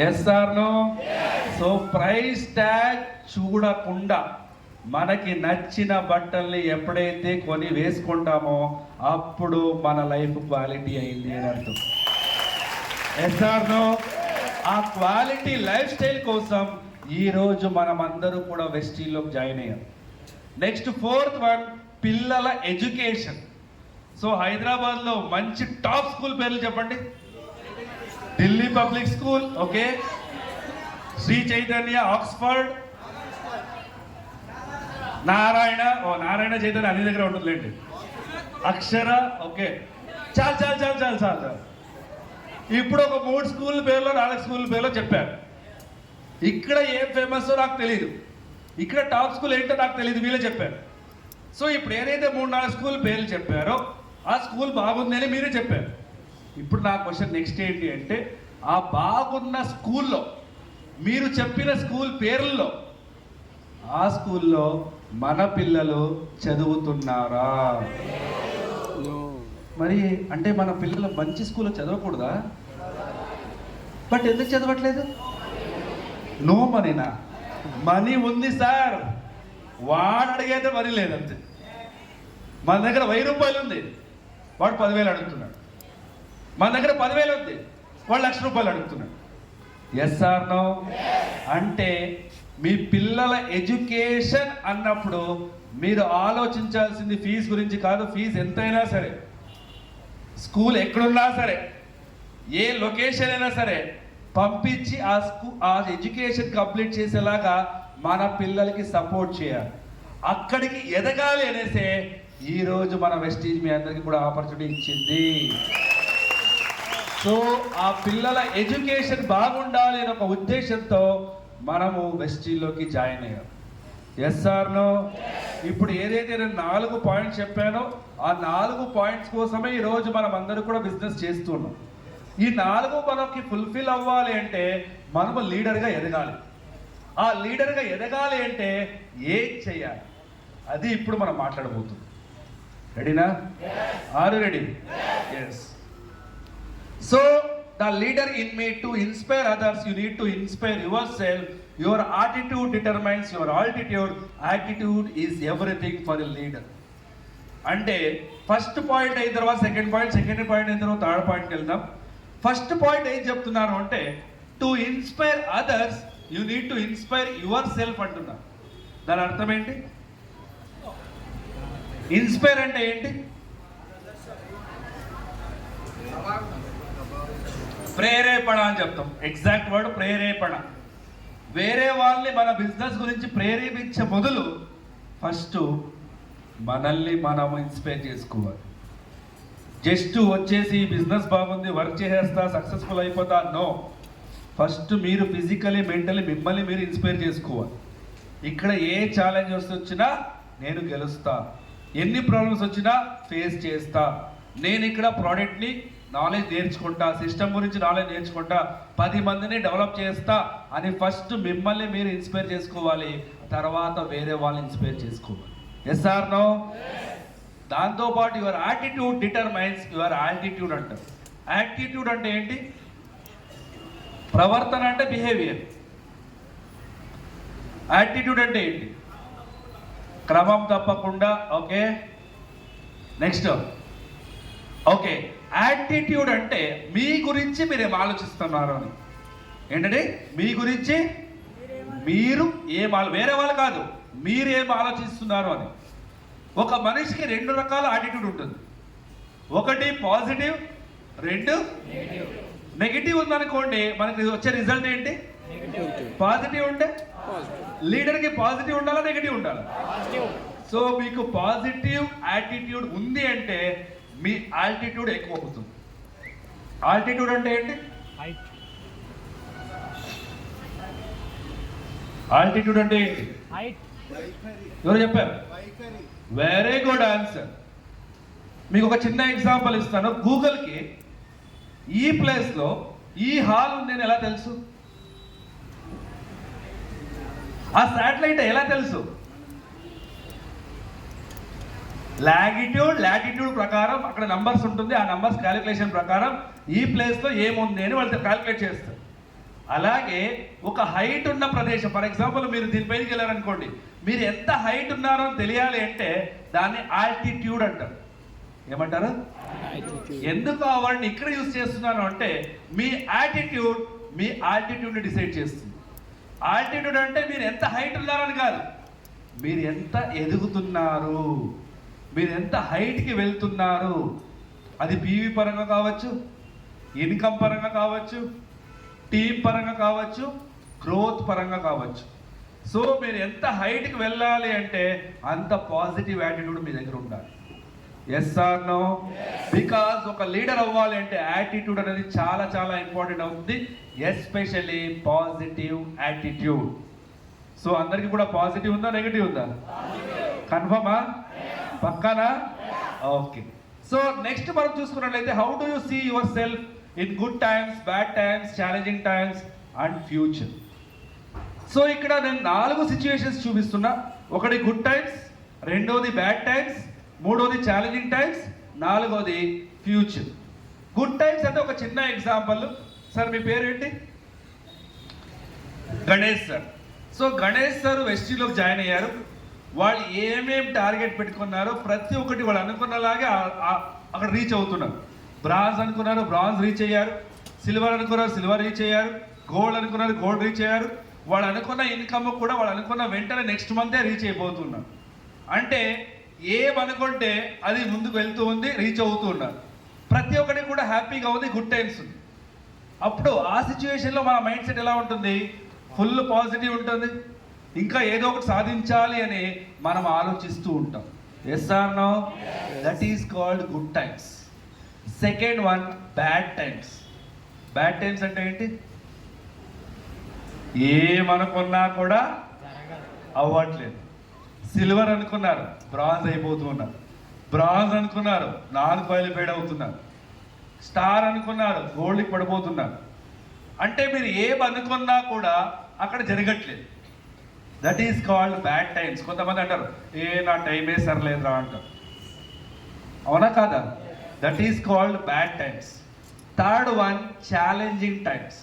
Yes or no? So price tag చూడకుండా మనకి నచ్చిన బట్టల్ని ఎప్పుడైతే కొని వేసుకుంటామో అప్పుడు మన లైఫ్ క్వాలిటీ అయింది అని అర్థం. Yes or no? ఆ క్వాలిటీ లైఫ్ స్టైల్ కోసం ఈరోజు మనం అందరూ కూడా వెస్టీలోకి జాయిన్ అయ్యాం. నెక్స్ట్ ఫోర్త్ వన్, పిల్లల ఎడ్యుకేషన్. సో హైదరాబాద్లో మంచి టాప్ స్కూల్ పేర్లు చెప్పండి. Delhi public school, okay, Shri Chaitanya, Oxford, Narayana Chaitanya అన్ని దగ్గర ఉంటుందిలేండి, అక్షర, ఓకే, చాలు చాలు చాలు చాలు చాలు చాలు. ఇప్పుడు ఒక 3 స్కూల్ పేర్లో 4 స్కూల్ పేర్లో చెప్పారు. ఇక్కడ ఏం ఫేమస్ నాకు తెలియదు, ఇక్కడ టాప్ స్కూల్ ఏంటో నాకు తెలియదు, వీళ్ళే చెప్పారు. సో ఇప్పుడు ఏదైతే 3-4 స్కూల్ పేర్లు చెప్పారో ఆ స్కూల్ బాగుంది అని మీరే చెప్పారు. ఇప్పుడు నా క్వశ్చన్ నెక్స్ట్ ఏంటి అంటే, ఆ బాగున్న స్కూల్లో మీరు చెప్పిన స్కూల్ పేర్లలో ఆ స్కూల్లో మన పిల్లలు చదువుతున్నారా? మరి అంటే మన పిల్లలు మంచి స్కూల్లో చదవకూడదా? బట్ ఎందుకు చదవట్లేదు? నో మనీనా? మనీ ఉంది సార్, వాడు అడిగైతే మనీ లేదంతే. మన దగ్గర 1000 రూపాయలు ఉంది, వాడు 10,000 అడుగుతున్నాడు. మన దగ్గర 10,000 ఉంది, వాడు 1,00,000 రూపాయలు అడుగుతున్నాడు. Yes or no? అంటే మీ పిల్లల ఎడ్యుకేషన్ అన్నప్పుడు మీరు ఆలోచించాల్సింది ఫీజు గురించి కాదు. ఫీజు ఎంతైనా సరే, స్కూల్ ఎక్కడున్నా సరే, ఏ లొకేషన్ అయినా సరే పంపించి ఆ ఎడ్యుకేషన్ కంప్లీట్ చేసేలాగా మన పిల్లలకి సపోర్ట్ చేయాలి. అక్కడికి ఎదగాలి అనేసే ఈరోజు మన వెస్టీజ్ మీ అందరికీ కూడా ఆపర్చునిటీ ఇచ్చింది. సో ఆ పిల్లల ఎడ్యుకేషన్ బాగుండాలి అనే ఒక ఉద్దేశంతో మనము వెస్టీజ్లోకి జాయిన్ అయ్యాం. Yes or no? ఇప్పుడు ఏదైతే నేను 4 పాయింట్స్ చెప్పానో ఆ 4 పాయింట్స్ కోసమే ఈరోజు మనం అందరూ కూడా బిజినెస్ చేస్తున్నాం. ఈ 4 మనకి ఫుల్ఫిల్ అవ్వాలి అంటే మనము లీడర్గా ఎదగాలి. ఆ లీడర్గా ఎదగాలి అంటే ఏం చేయాలి, అది ఇప్పుడు మనం మాట్లాడబోతున్నాం. రెడీనా? Are you ready? Yes. So the leader in me, to inspire others you need to inspire yourself. Your attitude determines your altitude. Attitude is everything for a leader. అంటే ఫస్ట్ పాయింట్ అయిన తర్వాత సెకండ్ పాయింట్ అయిన తర్వాత third పాయింట్కి వెళ్దాం. First point ఏం చెప్తున్నారు అంటే, to inspire others you need to inspire your self అంటున్నారు. దాని అర్థం ఏంటి? ఇన్స్పైర్ అంటే ఏంటి? ప్రేరేపణ అని చెప్తాం. ఎగ్జాక్ట్ వర్డ్ ప్రేరేపణ. వేరే వాళ్ళని మన బిజినెస్ గురించి ప్రేరేపించే మొదలు ఫస్ట్ మనల్ని మనం ఇన్స్పైర్ చేసుకోవాలి. జస్ట్ వచ్చేసి బిజినెస్ బాగుంది, వర్క్ చేసేస్తా, సక్సెస్ఫుల్ అయిపోతా, నో. ఫస్ట్ మీరు ఫిజికలీ మెంటలీ మిమ్మల్ని మీరు ఇన్స్పైర్ చేసుకోవాలి. ఇక్కడ ఏ ఛాలెంజ్ వచ్చినా నేను గెలుస్తా, ఎన్ని ప్రాబ్లమ్స్ వచ్చినా ఫేస్ చేస్తా, నేను ఇక్కడ ప్రోడక్ట్ని నాలెడ్జ్ నేర్చుకుంటా, సిస్టమ్ గురించి నాలెడ్జ్ నేర్చుకుంటా, 10 మందిని డెవలప్ చేస్తా అని ఫస్ట్ మిమ్మల్ని మీరు ఇన్స్పైర్ చేసుకోవాలి. తర్వాత వేరే వాళ్ళని ఇన్స్పైర్ చేసుకోవాలి. Yes or no? దాంతోపాటు your attitude determines your altitude అంటారు. యాటిట్యూడ్ అంటే ఏంటి? ప్రవర్తన అంటే బిహేవియర్. యాటిట్యూడ్ అంటే ఏంటి? క్రమం తప్పకుండా. Okay, next. ఓకే, యాటిట్యూడ్ అంటే మీ గురించి మీరు ఏం ఆలోచిస్తున్నారు అని. ఏంటంటే మీ గురించి మీరు వేరే వాళ్ళు కాదు, మీరు ఏం ఆలోచిస్తున్నారు అని. ఒక మనిషికి 2 రకాల యాటిట్యూడ్ ఉంటుంది. ఒకటి పాజిటివ్, 2 నెగిటివ్. ఉందనుకోండి, మనకి వచ్చే రిజల్ట్ ఏంటి? పాజిటివ్ ఉంటే లీడర్కి పాజిటివ్ ఉండాలా, నెగిటివ్ ఉండాలా? సో మీకు పాజిటివ్ యాటిట్యూడ్ ఉంది అంటే మీ ఆల్టిట్యూడ్ ఎక్కువ అవుతుంది. ఆల్టిట్యూడ్ అంటే ఏంటి? ఆల్టిట్యూడ్ అంటే ఏంటి? ఎవరు చెప్పారు? Very good answer. మీకు ఒక చిన్న ఎగ్జాంపుల్ ఇస్తాను. గూగుల్కి ఈ ప్లేస్లో ఈ హాల్ ఉంది అని ఎలా తెలుసు? ఆ శాటిలైట్ ఎలా తెలుసు? లాటిట్యూడ్ ప్రకారం అక్కడ నంబర్స్ ఉంటుంది. ఆ నంబర్స్ క్యాలిక్యులేషన్ ప్రకారం ఈ ప్లేస్లో ఏముంది అని వాళ్ళు క్యాలిక్యులేట్ చేస్తారు. అలాగే ఒక హైట్ ఉన్న ప్రదేశం, ఫర్ ఎగ్జాంపుల్ మీరు దీనిపైకి వెళ్ళారనుకోండి, మీరు ఎంత హైట్ ఉన్నారో అని తెలియాలి అంటే దాన్ని ఆల్టిట్యూడ్ అంటారు. ఏమంటారు? ఎందుకు ఆ వర్డ్ని ఇక్కడ యూజ్ చేస్తున్నాను అంటే మీ యాటిట్యూడ్ మీ ఆల్టిట్యూడ్ని డిసైడ్ చేస్తుంది. ఆల్టిట్యూడ్ అంటే మీరు ఎంత హైట్ ఉన్నారని కాదు, మీరు ఎంత ఎదుగుతున్నారు, మీరు ఎంత హైట్కి వెళ్తున్నారు. అది పీవీ పరంగా కావచ్చు, ఇన్కమ్ పరంగా కావచ్చు, టీం పరంగా కావచ్చు, గ్రోత్ పరంగా కావచ్చు. సో మీరు ఎంత హైట్కి వెళ్ళాలి అంటే అంత పాజిటివ్ యాటిట్యూడ్ మీ దగ్గర ఉండాలి. Yes or no? బికాజ్ ఒక లీడర్ అవ్వాలి అంటే యాటిట్యూడ్ అనేది చాలా చాలా ఇంపార్టెంట్ అవుతుంది, ఎస్పెషల్లీ పాజిటివ్ యాటిట్యూడ్. సో అందరికీ కూడా పాజిటివ్ ఉందా, నెగిటివ్ ఉందా? కన్ఫర్మా? పక్కానా? ఓకే. సో నెక్స్ట్ మనం చూసుకున్నట్లయితే how do you see yourself in good times, bad times, challenging times and future. So ఇక్కడ నేను 4 సిచ్యువేషన్స్ చూపిస్తున్నా. ఒకటి గుడ్ టైమ్స్, రెండోది బ్యాడ్ టైమ్స్, మూడోది ఛాలెంజింగ్ టైమ్స్, నాలుగోది ఫ్యూచర్. గుడ్ టైమ్స్ అంటే ఒక చిన్న ఎగ్జాంపుల్. సార్ మీ పేరు ఏంటి? Ganesh sir. So Ganesh sir వెస్టీలోకి జాయిన్ అయ్యారు. వాళ్ళు ఏమేమి టార్గెట్ పెట్టుకున్నారో ప్రతి ఒక్కటి వాళ్ళు అనుకున్నలాగే అక్కడ రీచ్ అవుతున్నారు. బ్రాంజ్ అనుకున్నారు, బ్రాంజ్ రీచ్ అయ్యారు. సిల్వర్ అనుకున్నారు, సిల్వర్ రీచ్ అయ్యారు. గోల్డ్ అనుకున్నారు, గోల్డ్ రీచ్ అయ్యారు. వాళ్ళు అనుకున్న ఇన్కమ్ కూడా వాళ్ళు అనుకున్న వెంటనే నెక్స్ట్ మంతే రీచ్ అయిపోతున్నారు. అంటే ఏమనుకుంటే అది ముందుకు వెళ్తూ ఉంది, రీచ్ అవుతూ ఉన్నారు. ప్రతి ఒక్కటి కూడా హ్యాపీగా ఉంది, గుడ్ టైమ్స్ ఉంది. అప్పుడు ఆ సిచ్యువేషన్లో మన మైండ్ సెట్ ఎలా ఉంటుంది? ఫుల్ పాజిటివ్ ఉంటుంది. ఇంకా ఏదో ఒకటి సాధించాలి అని మనం ఆలోచిస్తూ ఉంటాం. Yes or no? That is called good times. Second one bad times. Bad times అంటే ఏంటి? ఏమనుకున్నా కూడా అవ్వట్లేదు. సిల్వర్ అనుకున్నారు, బ్రాంజ్ అయిపోతూ ఉన్నారు. బ్రాంజ్ అనుకున్నారు, 4 బయలుపేడ అవుతున్నారు. స్టార్ అనుకున్నారు, గోల్డ్కి పడిపోతున్నారు. అంటే మీరు ఏమనుకున్నా కూడా అక్కడ జరగట్లేదు. That is called bad times. కొంతమంది అంటారు నా టైమే సరలేదురా అంటారు. అవునా కాదా? That is called bad times. Third one challenging times.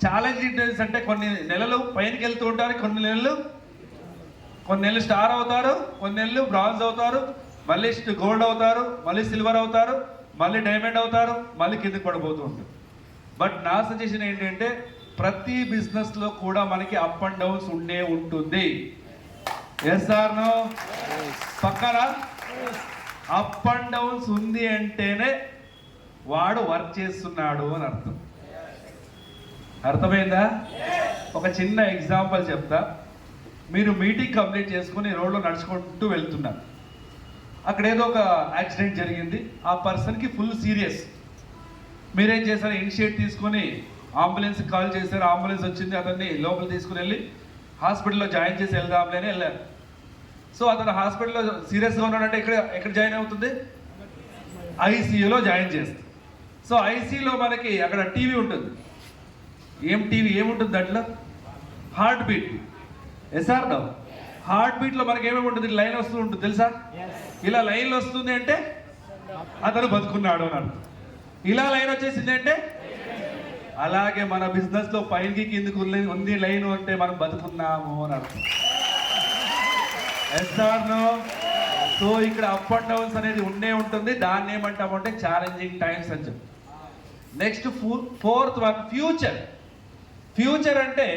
Challenging times అంటే కొన్ని నెలలు పైనకి వెళ్తూ ఉంటారు, కొన్ని నెలలు స్టార్ అవుతారు, కొన్ని నెలలు బ్రాంజ్ అవుతారు, మళ్ళీ గోల్డ్ అవుతారు, మళ్ళీ సిల్వర్ అవుతారు, మళ్ళీ డైమండ్ అవుతారు, మళ్ళీ కిందకి పడిపోతూ ఉంటారు. బట్ నా సజెషన్ ఏంటంటే ప్రతి బిజినెస్లో కూడా మనకి అప్ అండ్ డౌన్స్ ఉండే ఉంటుంది. Yes or no? పక్కనా? అప్ అండ్ డౌన్స్ ఉంది అంటేనే వాడు వర్క్ చేస్తున్నాడు అని అర్థం. అర్థమైందా? ఒక చిన్న ఎగ్జాంపుల్ చెప్తా. మీరు మీటింగ్ కంప్లీట్ చేసుకుని రోడ్లో నడుచుకుంటూ వెళ్తున్నారు. అక్కడ ఏదో ఒక యాక్సిడెంట్ జరిగింది. ఆ పర్సన్కి ఫుల్ సీరియస్. మీరేం చేశారు? ఇనిషియేట్ తీసుకొని అంబులెన్స్కి కాల్ చేశారు. అంబులెన్స్ వచ్చింది, అతన్ని లోపల తీసుకుని వెళ్ళి హాస్పిటల్లో జాయిన్ చేసి వెళ్దాంలే అని వెళ్ళారు. సో అతను హాస్పిటల్లో సీరియస్గా ఉన్నాడంటే ఎక్కడ జాయిన్ అవుతుంది? ఐసీయూలో జాయిన్ చేస్తుంది. సో ఐసీయూలో మనకి అక్కడ టీవీ ఉంటుంది. టీవీ ఏముంటుంది దాంట్లో? Heart beat. Yes or no? Heart బీట్లో మనకి ఏమేమి ఉంటుంది? లైన్ వస్తూ ఉంటుంది తెలుసా? ఇలా లైన్లో వస్తుంది అంటే అతను బతుకున్నాడు అని అర్థం. ఇలా లైన్ వచ్చేసింది అంటే అలాగే మన బిజినెస్లో పైకి కిందకు ఉంది లైన్ అంటే మనం బతుకున్నాము అని అర్థం. Yes or no? సో ఇక్కడ అప్ అండ్ డౌన్స్ అనేది ఉండే ఉంటుంది. దాన్ని ఏమంటామంటే ఛాలెంజింగ్ టైమ్స్ అని చెప్పి. Next fourth one future. Future అంటే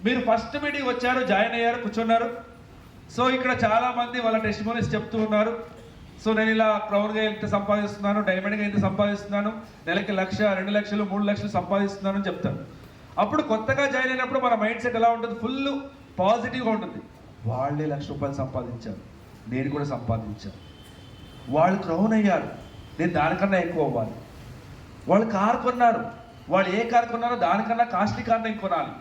మీరు ఫస్ట్ మీటింగ్ వచ్చారు, జాయిన్ అయ్యారు, కూర్చున్నారు. సో ఇక్కడ చాలా మంది వాళ్ళ టెస్టిమోనీస్ చెప్తూ ఉన్నారు. సో నేను ఇలా క్రౌన్గా ఎంత సంపాదిస్తున్నాను, డైమండ్గా ఎంత సంపాదిస్తున్నాను, నెలకి 1,00,000, 2 లక్షలు, 3 లక్షలు సంపాదిస్తున్నాను అని చెప్తాను. అప్పుడు కొత్తగా జాయిన్ అయినప్పుడు మన మైండ్ సెట్ ఎలా ఉంటుంది? ఫుల్ పాజిటివ్గా ఉంటుంది. వాళ్ళే ₹1,00,000 సంపాదించారు, నేను కూడా సంపాదించాను. వాళ్ళు క్రౌన్ అయ్యారు, నేను దానికన్నా ఎక్కువ అవ్వాలి. వాళ్ళు కారు కొన్నారు, వాళ్ళు ఏ కారు కొన్నారో దానికన్నా కాస్ట్లీ కార్ నేను కొనాలి.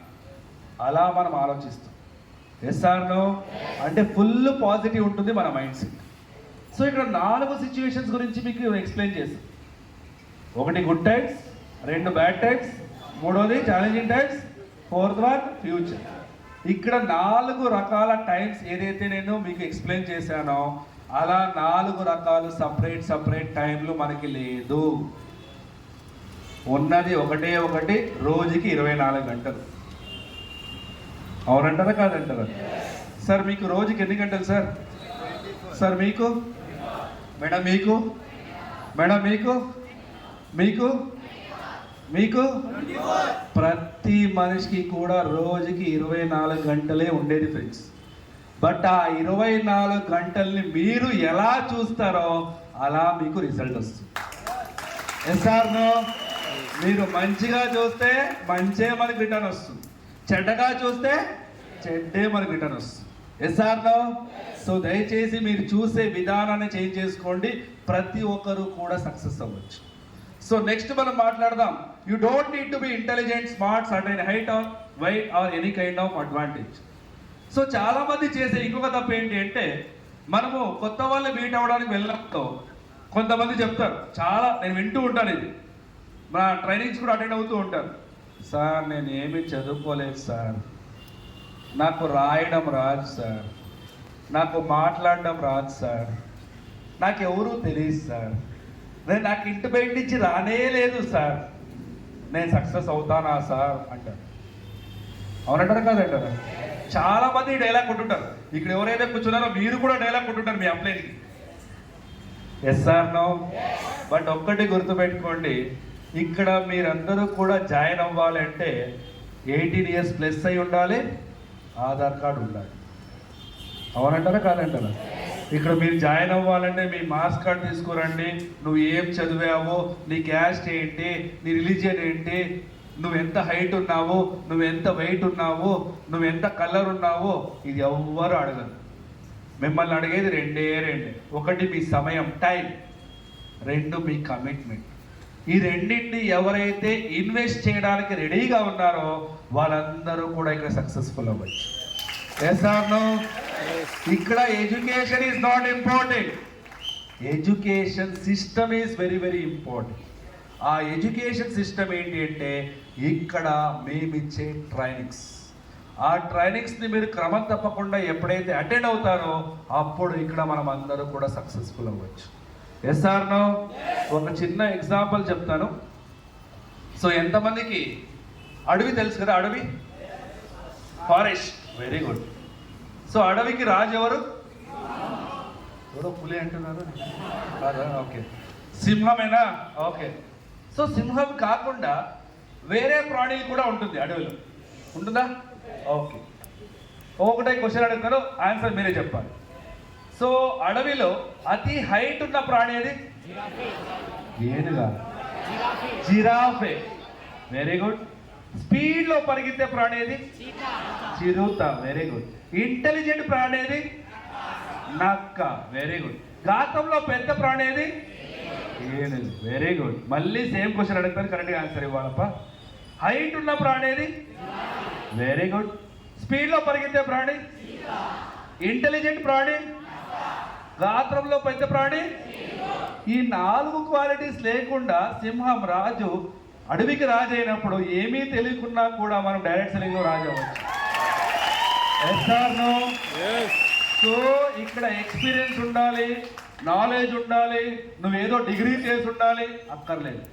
అలా మనం ఆలోచిస్తాం. Yes or no? అంటే ఫుల్ పాజిటివ్ ఉంటుంది మన మైండ్ సెట్. సో ఇక్కడ 4 సిచ్యువేషన్స్ గురించి మీకు ఎక్స్ప్లెయిన్ చేస్తాను. ఒకటి గుడ్ టైమ్స్, 2 బ్యాడ్ టైమ్స్, 3వది challenging times, 4th one future. ఇక్కడ 4 రకాల టైమ్స్ ఏదైతే నేను మీకు ఎక్స్ప్లెయిన్ చేశానో అలా 4 రకాలు సపరేట్ టైంలు మనకి లేదు. ఉన్నది ఒకటే ఒకటి, రోజుకి 24 గంటలు. అవునంటారా కాదంటారా? సార్ మీకు రోజుకి ఎన్ని గంటలు సార్? సార్ మీకు? మేడం మీకు? మేడం మీకు? మీకు? మీకు? ప్రతి మనిషికి కూడా రోజుకి 24 గంటలే ఉండేది ఫ్రెండ్స్. బట్ ఆ 24 గంటల్ని మీరు ఎలా చూస్తారో అలా మీకు రిజల్ట్ వస్తుంది. Yes or no? మీరు మంచిగా చూస్తే మంచే మనకి రిటర్న్ వస్తుంది, చెడ్డగా చూస్తే చెడ్డే మనకి రిటర్న్ వస్తుంది. Yes or no? సో దయచేసి మీరు చూసే విధానాన్ని చేంజ్ చేసుకోండి, ప్రతి ఒక్కరు కూడా సక్సెస్ అవ్వచ్చు. సో నెక్స్ట్ మనం మాట్లాడదాం. You don't need to be intelligent, smart, certain height or weight or any kind of advantage. So చాలా మంది చేసే ఇంకొక తప్పు ఏంటి అంటే, మనము కొత్త వాళ్ళు మీట్ అవ్వడానికి వెళ్ళడంతో కొంతమంది చెప్తారు, చాలా నేను వింటూ ఉంటాను, ఇది మా ట్రైనింగ్స్ కూడా అటెండ్ అవుతూ ఉంటాను. సార్ నేను ఏమీ చదువుకోలేదు సార్, నాకు రాయడం రాదు సార్, నాకు మాట్లాడడం రాదు సార్, నాకు ఎవరూ తెలియదు సార్, నాకు ఇంటి బయట నుంచి రానే లేదు సార్, నేను సక్సెస్ అవుతానా సార్ అంటారు. అవునంటారా కాదంటారా? చాలా మంది డైలాగ్ కొట్టుంటారు. ఇక్కడ ఎవరైతే కూర్చున్నారో మీరు కూడా డైలాగ్ కొట్టుంటారు మీ అప్లైన్కి. Yes or no? బట్ ఒక్కటి గుర్తుపెట్టుకోండి, ఇక్కడ మీరందరూ కూడా జాయిన్ అవ్వాలి అంటే 18 years ప్లస్ అయి ఉండాలి, ఆధార్ కార్డు ఉండాలి. అవునంటారా కాదంటారా? ఇక్కడ మీరు జాయిన్ అవ్వాలంటే మీ మార్క్స్ కార్డ్ తీసుకురండి, నువ్వు ఏం చదివావో, నీ క్యాస్ట్ ఏంటి, నీ రిలీజియన్ ఏంటి, నువ్వు ఎంత హైట్ ఉన్నావు, నువ్వు ఎంత వెయిట్ ఉన్నావు, నువ్వు ఎంత కలర్ ఉన్నావో ఇది ఎవ్వరు అడగరు. మిమ్మల్ని అడిగేది రెండే. ఒకటి మీ సమయం, టైం, 2 మీ కమిట్మెంట్. ఈ రెండింటిని ఎవరైతే ఇన్వెస్ట్ చేయడానికి రెడీగా ఉన్నారో వాళ్ళందరూ కూడా ఇక్కడ సక్సెస్ఫుల్ అవ్వచ్చు. Yes or no? ఇక్కడ education is not important, education system is very very important. ఆ ఎడ్యుకేషన్ సిస్టమ్ ఏంటి అంటే, ఇక్కడ మేమిచ్చే ట్రైనింగ్స్, ఆ ట్రైనింగ్స్ని మీరు క్రమం తప్పకుండా ఎప్పుడైతే అటెండ్ అవుతారో అప్పుడు ఇక్కడ మనం అందరూ కూడా సక్సెస్ఫుల్ అవ్వచ్చు. Yes or no? ఒక చిన్న ఎగ్జాంపుల్ చెప్తాను. సో ఎంతమందికి అడవి తెలుసు కదా? అడవి, ఫారెస్ట్, వెరీ గుడ్. సో అడవికి రాజు ఎవరు? ఎవరో పులి అంటున్నారు కాదా? ఓకే, సింహమేనా? ఓకే. సో సింహం కాకుండా వేరే ప్రాణులు కూడా ఉంటుంది అడవిలో, ఉంటుందా? ఓకే, ఒకటే క్వశ్చన్ అడుగుతాను, ఆన్సర్ మీరే చెప్పాలి. సో అడవిలో అతి హైట్ ఉన్న ప్రాణి ఏది? ఏనుగా, జిరాఫే, వెరీ గుడ్. స్పీడ్లో పరిగెత్తే ప్రాణి ఏది? చిరుత, వెరీ గుడ్. ఇంటెలిజెంట్ ప్రాణి ఏది? నక్క, వెరీ గుడ్. గాతంలో పెద్ద ప్రాణి ఏది? ఏనుగు, వెరీ గుడ్. మళ్ళీ సేమ్ క్వశ్చన్ అడుగుతాను, కరెక్ట్గా ఆన్సర్ ఇవ్వాలప్ప. హైట్ ఉన్న ప్రాణి ఏది? Very good. స్పీడ్లో పరిగెత్తే ప్రాణి? ఇంటెలిజెంట్ ప్రాణి? గాత్రంలో పెద్ద ప్రాణి? ఈ 4 క్వాలిటీస్ లేకుండా సింహం రాజు, అడవికి రాజు అయినప్పుడు ఏమీ తెలియకున్నా కూడా మనం డైరెక్ట్ సెల్లింగ్ లో రాజు అవ్వచ్చు. Yes or no? సో ఇక్కడ ఎక్స్పీరియన్స్ ఉండాలి, నాలెడ్జ్ ఉండాలి, నువ్వేదో డిగ్రీ చేసి ఉండాలి అక్కర్లేదు.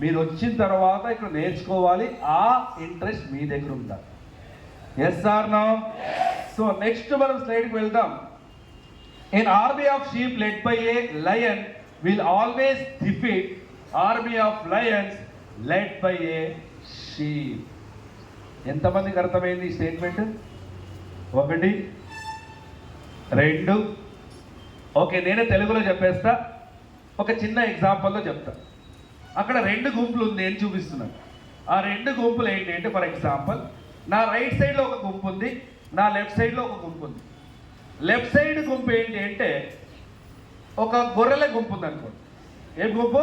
మీరు వచ్చిన తర్వాత ఇక్కడ నేర్చుకోవాలి, ఆ ఇంట్రెస్ట్ మీ దగ్గర ఉండాలి. Yes or no? So next మనం స్లైడ్కి వెళ్దాం. An army of sheep led by a lion will always defeat army of lions led by a sheep. ఎంతమందికి అర్థమైంది ఈ స్టేట్మెంట్? 1, 2. ఓకే, నేనే తెలుగులో చెప్పేస్తా, ఒక చిన్న ఎగ్జాంపుల్లో చెప్తా. అక్కడ 2 గుంపులు ఉంది, నేను చూపిస్తున్నాను. ఆ 2 గుంపులు ఏంటి అంటే, ఫర్ ఎగ్జాంపుల్ నా రైట్ సైడ్లో ఒక గుంపు ఉంది, నా లెఫ్ట్ సైడ్లో ఒక గుంపు ఉంది. లెఫ్ట్ సైడ్ గుంపు ఏంటి అంటే ఒక గొర్రెల గుంపు ఉంది అనుకోండి. ఏ గుంపు?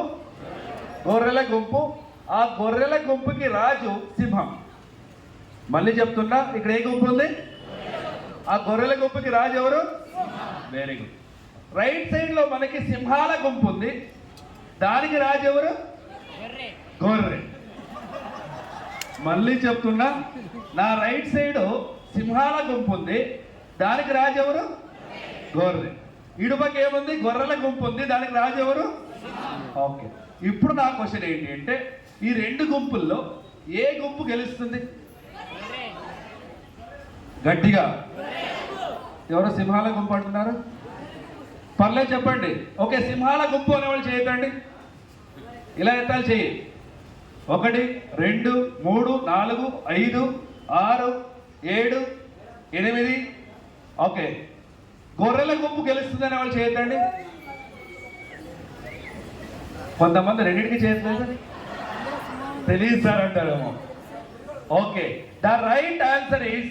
గొర్రెల గుంపు. ఆ గొర్రెల గుంపుకి రాజు సింహం. మళ్ళీ చెప్తున్నా, ఇక్కడ ఏ గుంపు ఉంది? ఆ గొర్రెల గుంపుకి రాజు ఎవరు? Very good. రైట్ సైడ్ లో మనకి సింహాల గుంపు ఉంది, దానికి రాజు ఎవరు? గొర్రె. మళ్ళీ చెప్తున్నా, నా రైట్ సైడ్ సింహాల గుంపు ఉంది, దానికి రాజు ఎవరు? గొర్రె. ఇడుపక్క ఏముంది? గొర్రెల గుంపు ఉంది, దానికి రాజు ఎవరు? ఓకే. ఇప్పుడు నా క్వశ్చన్ ఏంటి అంటే ఈ రెండు గుంపుల్లో ఏ గుంపు గెలుస్తుంది? గట్టిగా ఎవరో సింహాల గుంపు అంటున్నారు, పర్లేదు చెప్పండి. ఓకే, సింహాల గుంపు అనేవాళ్ళు చేయొద్దండి, ఇలా ఎత్తాలి చెయ్యి. 1 2 3 4 5 6 7 8. ఓకే, గొర్రెల గుంపు గెలుస్తుంది అనే వాళ్ళు చేయొద్దండి. కొంతమంది రెండింటికి చేయట్లేదు, తెలియదు సార్ అంటారేమో. Okay, the right answer is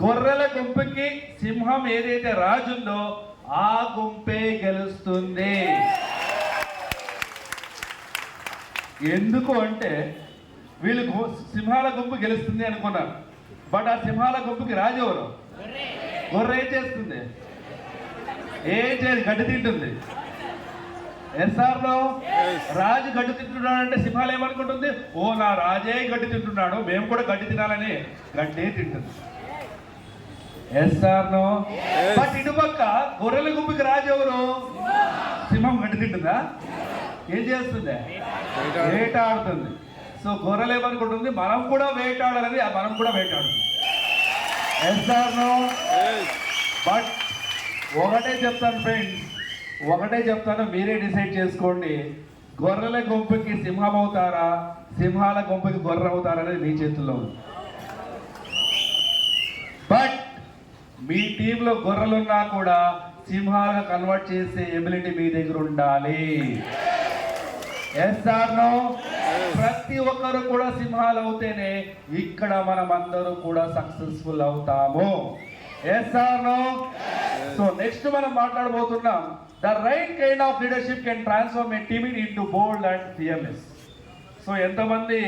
గొర్రెల గుంపుకి సింహం ఏదైతే రాజు ఉందో ఆ గుంపే గెలుస్తుంది. ఎందుకు అంటే వీళ్ళు సింహాల గుంపు గెలుస్తుంది అనుకున్నారు, బట్ ఆ సింహాల గుంపుకి రాజు ఎవరు? గొర్రె ఏం చేస్తుంది? ఏం చేయదు, గడ్డి తింటుంది. ఎస్ఆర్లో రాజు గడ్డి తింటున్నాడంటే సింహాలు ఏమనుకుంటుంది? ఓ నా రాజే గడ్డి తింటున్నాడు, మేము కూడా గడ్డి తినాలని గడ్డే తింటుంది. ఎస్ఆర్నో? బట్ ఇటుపక్క గొర్రెల గుంపుకి రాజు ఎవరు? సింహం గడ్డి తింటుందా? ఏం చేస్తుంది? వేటాడుతుంది. సో గొర్రెలు ఏమనుకుంటుంది? మనం కూడా వేటాడాలని, మనం కూడా వేటాడుతుంది. ఎస్ఆర్నో? బట్ ఒకటే చెప్తాను ఫ్రెండ్స్, ఒకటే చెప్తాను, మీరే డిసైడ్ చేసుకోండి. గొర్రెల గుంపుకి సింహం అవుతారా, సింహాల గుంపుకి గొర్రె అవుతారా అనేది మీ చేతుల్లో ఉంది. బట్ మీ టీంలో గొర్రెలున్నా కూడా సింహాలుగా కన్వర్ట్ చేసే ఎబిలిటీ మీ దగ్గర ఉండాలి. ఎస్ఆర్నో? ప్రతి ఒక్కరు కూడా సింహాలు అవుతేనే ఇక్కడ మనం అందరూ కూడా సక్సెస్ఫుల్ అవుతాము. ఎస్ఆర్నో? సో నెక్స్ట్ మనం మాట్లాడబోతున్నాం, the right kind of leadership can transform A team into bold and fearless. So ఎంతమంది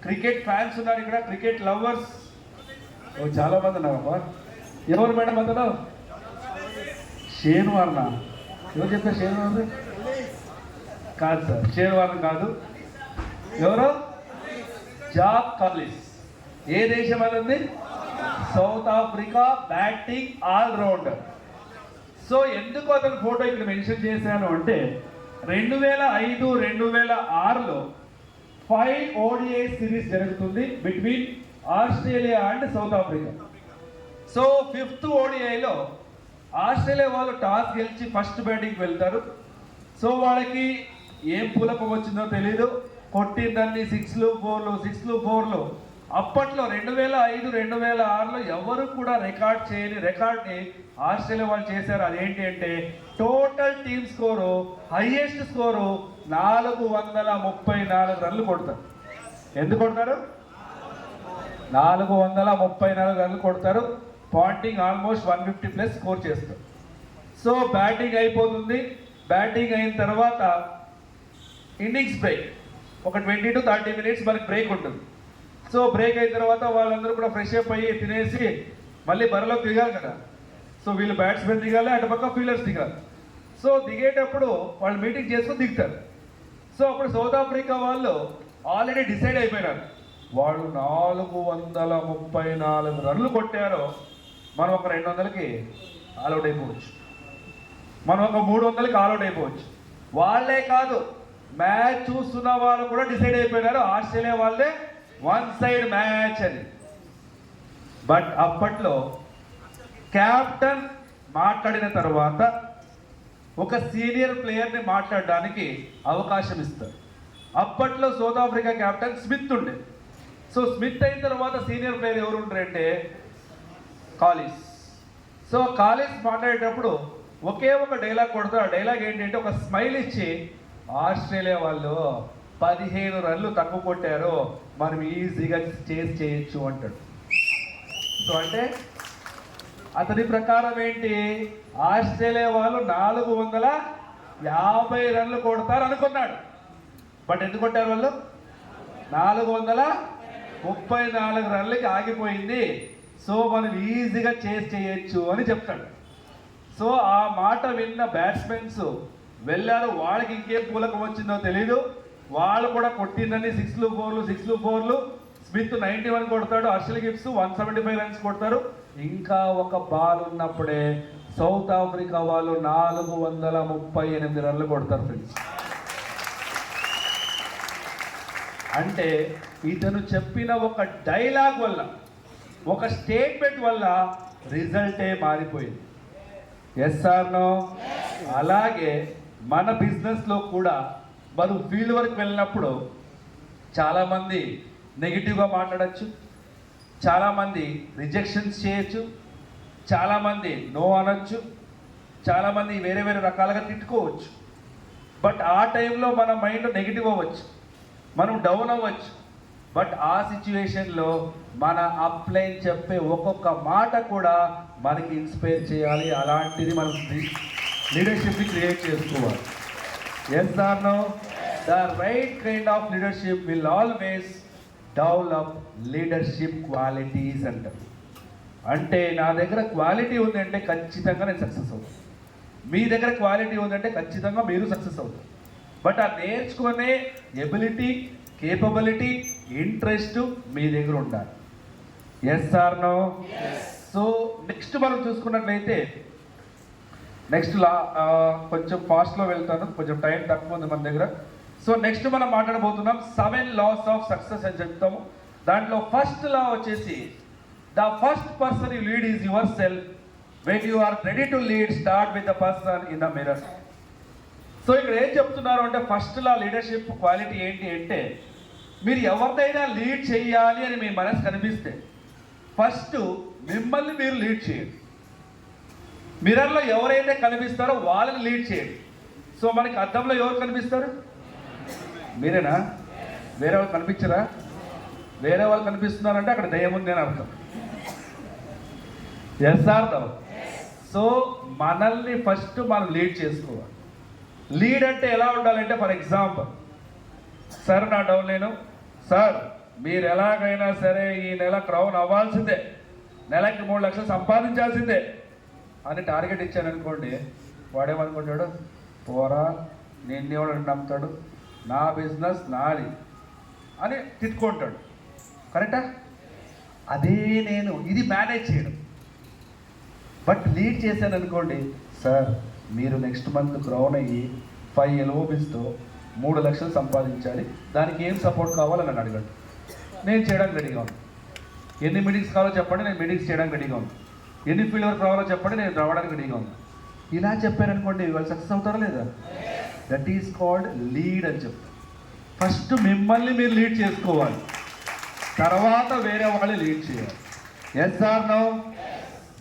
క్రికెట్ ఫ్యాన్స్ ఉన్నారు ఇక్కడ? క్రికెట్ లవర్స్ చాలా మంది ఉన్నారమ్మా. ఎవరు మేడం అతను? షేన్వార్నా? ఎవరు చెప్పారు షేన్వార్? కాదు సార్, షేన్వార్ కాదు. ఎవరు? జాక్ కాలిస్. ఏ దేశం అనేది? South Africa batting all-rounder. So ఎందుకు అతను ఫోటో ఇక్కడ మెన్షన్ చేశాను అంటే 2005 2006లో 5 ODI సిరీస్ జరుగుతుంది between Australia and South Africa. So 5th ODIలో ఆస్ట్రేలియా వాళ్ళు టాస్ గెలిచి ఫస్ట్ బ్యాటింగ్కి వెళ్తారు. సో వాళ్ళకి ఏం పూలకం వచ్చిందో తెలీదు, కొట్టిందన్ని 6లు 4లు. అప్పట్లో 2005 2006లో ఎవరు కూడా రికార్డ్ చేయని రికార్డ్ని ఆస్ట్రేలియా వాళ్ళు చేశారు. అదేంటి అంటే total team score, highest score 434 రన్లు కొడతారు. ఎందుకు కొడతారు? 434 రన్లు కొడతారు. పాయింటింగ్ ఆల్మోస్ట్ 150+ స్కోర్ చేస్తారు. సో బ్యాటింగ్ అయిపోతుంది. బ్యాటింగ్ అయిన తర్వాత ఇన్నింగ్స్ బ్రేక్, ఒక 20 to 30 minutes మనకి బ్రేక్ ఉంటుంది. సో బ్రేక్ అయిన తర్వాత వాళ్ళందరూ కూడా ఫ్రెష్ అప్ అయ్యి తినేసి మళ్ళీ బరిలోకి దిగాలి కదా. సో వీళ్ళు బ్యాట్స్మెన్ దిగాలి, అటుపక్క ఫీల్డర్స్ దిగాలి. సో దిగేటప్పుడు వాళ్ళు మీటింగ్ చేసుకొని దిగుతారు. సో అప్పుడు సౌత్ ఆఫ్రికా వాళ్ళు ఆల్రెడీ డిసైడ్ అయిపోయినారు, వాళ్ళు 434 రన్లు కొట్టారు, మనం ఒక 200కి ఆల్అౌట్ అయిపోవచ్చు, మనం ఒక 300కి ఆల్అౌట్ అయిపోవచ్చు. వాళ్ళే కాదు, మ్యాచ్ చూస్తున్న వాళ్ళు కూడా డిసైడ్ అయిపోయినారు ఆస్ట్రేలియా వాళ్ళే 1 side మ్యాచ్ అని. బట్ అప్పట్లో క్యాప్టెన్ మాట్లాడిన తర్వాత ఒక సీనియర్ ప్లేయర్ని మాట్లాడడానికి అవకాశం ఇస్తారు. అప్పట్లో సౌత్ ఆఫ్రికా క్యాప్టెన్ స్మిత్ ఉండే. సో స్మిత్ అయిన తర్వాత సీనియర్ ప్లేయర్ ఎవరు ఉంటారంటే కాలిస్. సో కాలిస్ మాట్లాడేటప్పుడు ఒకే ఒక డైలాగ్ కొడతారు. ఆ డైలాగ్ ఏంటంటే ఒక స్మైల్ ఇచ్చి, ఆస్ట్రేలియా వాళ్ళు 15 రన్లు తక్కువ కొట్టారు, మనం ఈజీగా చేయొచ్చు అంటాడు. సో అంటే అతని ప్రకారం ఏంటి, ఆస్ట్రేలియా వాళ్ళు 450 రన్లు కొడతారు అనుకున్నాడు. బట్ ఎందుకు కొట్టారు వాళ్ళు? 434 రన్లకి ఆగిపోయింది. సో మనం ఈజీగా చేయొచ్చు అని చెప్తాడు. సో ఆ మాట విన్న బ్యాట్స్మెన్స్ వెళ్ళారు. వాళ్ళకి ఇంకేం పూలకం వచ్చిందో తెలీదు, వాళ్ళు కూడా కొట్టిందని 6లు 4లు. స్మిత్ 91 కొడతాడు, హర్షల్ గిబ్స్ 175 రన్స్ కొడతారు. ఇంకా ఒక బాల్ ఉన్నప్పుడే సౌత్ ఆఫ్రికా వాళ్ళు 438 రన్లు కొడతారు ఫ్రెండ్స్. అంటే ఇతను చెప్పిన ఒక డైలాగ్ వల్ల, ఒక స్టేట్మెంట్ వల్ల రిజల్టే మారిపోయింది. Yes or no? అలాగే మన బిజినెస్లో కూడా మనం ఫీల్డ్ వర్క్ వెళ్ళినప్పుడు చాలామంది నెగిటివ్గా మాట్లాడచ్చు, చాలామంది రిజెక్షన్స్ చేయొచ్చు, చాలామంది నో అనొచ్చు, చాలామంది వేరే వేరే రకాలుగా తిట్టుకోవచ్చు. బట్ ఆ టైంలో మన మైండ్ నెగిటివ్ అవ్వచ్చు, మనం డౌన్ అవ్వచ్చు. బట్ ఆ సిచ్యువేషన్లో మన అప్లైన్ చెప్పే ఒక్కొక్క మాట కూడా మనకి ఇన్స్పైర్ చేయాలి. అలాంటిది మనం లీడర్షిప్ని క్రియేట్ చేసుకోవాలి. Yes or no? The right kind of leadership will always develop leadership qualities అంటారు. అంటే నా దగ్గర క్వాలిటీ ఉందంటే ఖచ్చితంగా నేను సక్సెస్ అవుతాను, మీ దగ్గర క్వాలిటీ ఉందంటే ఖచ్చితంగా మీరు సక్సెస్ అవుతారు. బట్ ఆ నేర్చుకునే ఎబిలిటీ, కేపబిలిటీ, ఇంట్రెస్ట్ మీ దగ్గర ఉండాలి. Yes or no? So next మనం చూసుకున్నట్లయితే నెక్స్ట్ కొంచెం ఫాస్ట్లో వెళ్తాను, కొంచెం టైం తక్కువ ఉంది మన దగ్గర. సో నెక్స్ట్ మనం మాట్లాడబోతున్నాం 7 laws ఆఫ్ సక్సెస్ అని చెప్తాము. దాంట్లో ఫస్ట్ లా వచ్చేసి the first person you lead is yourself. When you are ready to lead start with the person in the mirror. So ఇక్కడ ఏం చెప్తున్నారు అంటే ఫస్ట్ లా లీడర్షిప్ క్వాలిటీ ఏంటి అంటే, మీరు ఎవరినైనా లీడ్ చేయాలి అని మీ మనసు కనిపిస్తే ఫస్ట్ మిమ్మల్ని మీరు లీడ్ చేయండి. మిర్రర్లో ఎవరైతే కనిపిస్తారో వాళ్ళని లీడ్ చేయండి. సో మనకి అద్దంలో ఎవరు కనిపిస్తారు? మీరేనా? వేరే వాళ్ళు కనిపించరా? వేరే వాళ్ళు కనిపిస్తున్నారంటే అక్కడ దయ్యం ఉంది అని అర్థం. ఎస్ అర్థం. సో మనల్ని ఫస్ట్ మనం లీడ్ చేసుకోవాలి. లీడ్ అంటే ఎలా ఉండాలంటే, ఫర్ ఎగ్జాంపుల్, సార్ నా డౌన్ లేను సార్, మీరు ఎలాగైనా సరే ఈ నెల క్రౌన్ అవ్వాల్సిందే, నెలకి 3 లక్షలు సంపాదించాల్సిందే అని టార్గెట్ ఇచ్చాను అనుకోండి, వాడేమనుకుంటాడు? పోరా, నిన్నేవాడు నమ్ముతాడు, నా బిజినెస్ నాది అని తిట్టుకుంటాడు. కరెక్టా? అదే నేను ఇది మేనేజ్ చేయడం. బట్ లీడ్ చేశాను అనుకోండి, సార్ మీరు నెక్స్ట్ మంత్ క్రౌన్ అయ్యి 5 LOBsతో 3 లక్షలు సంపాదించాలి, దానికి ఏం సపోర్ట్ కావాలని నన్ను అడగండి, నేను చేయడానికి రెడీగా ఉన్నాను. ఎన్ని మీటింగ్స్ కావాలో చెప్పండి, నేను మీటింగ్స్ చేయడానికి రెడీగా ఉన్నాను. ఎన్ని ఫీల్డ్ వర్క్ కావాలో చెప్పండి, నేను రావడానికి రెడీగా ఉన్నాను. ఇలా చెప్పారనుకోండి, వాళ్ళు సక్సెస్ అవుతారా లేదా? దట్ ఈస్ కాల్డ్ లీడ్ అని చెప్తారు. ఫస్ట్ మిమ్మల్ని మీరు లీడ్ చేసుకోవాలి, తర్వాత వేరే వాళ్ళు లీడ్ చేయాలి. Yes or no?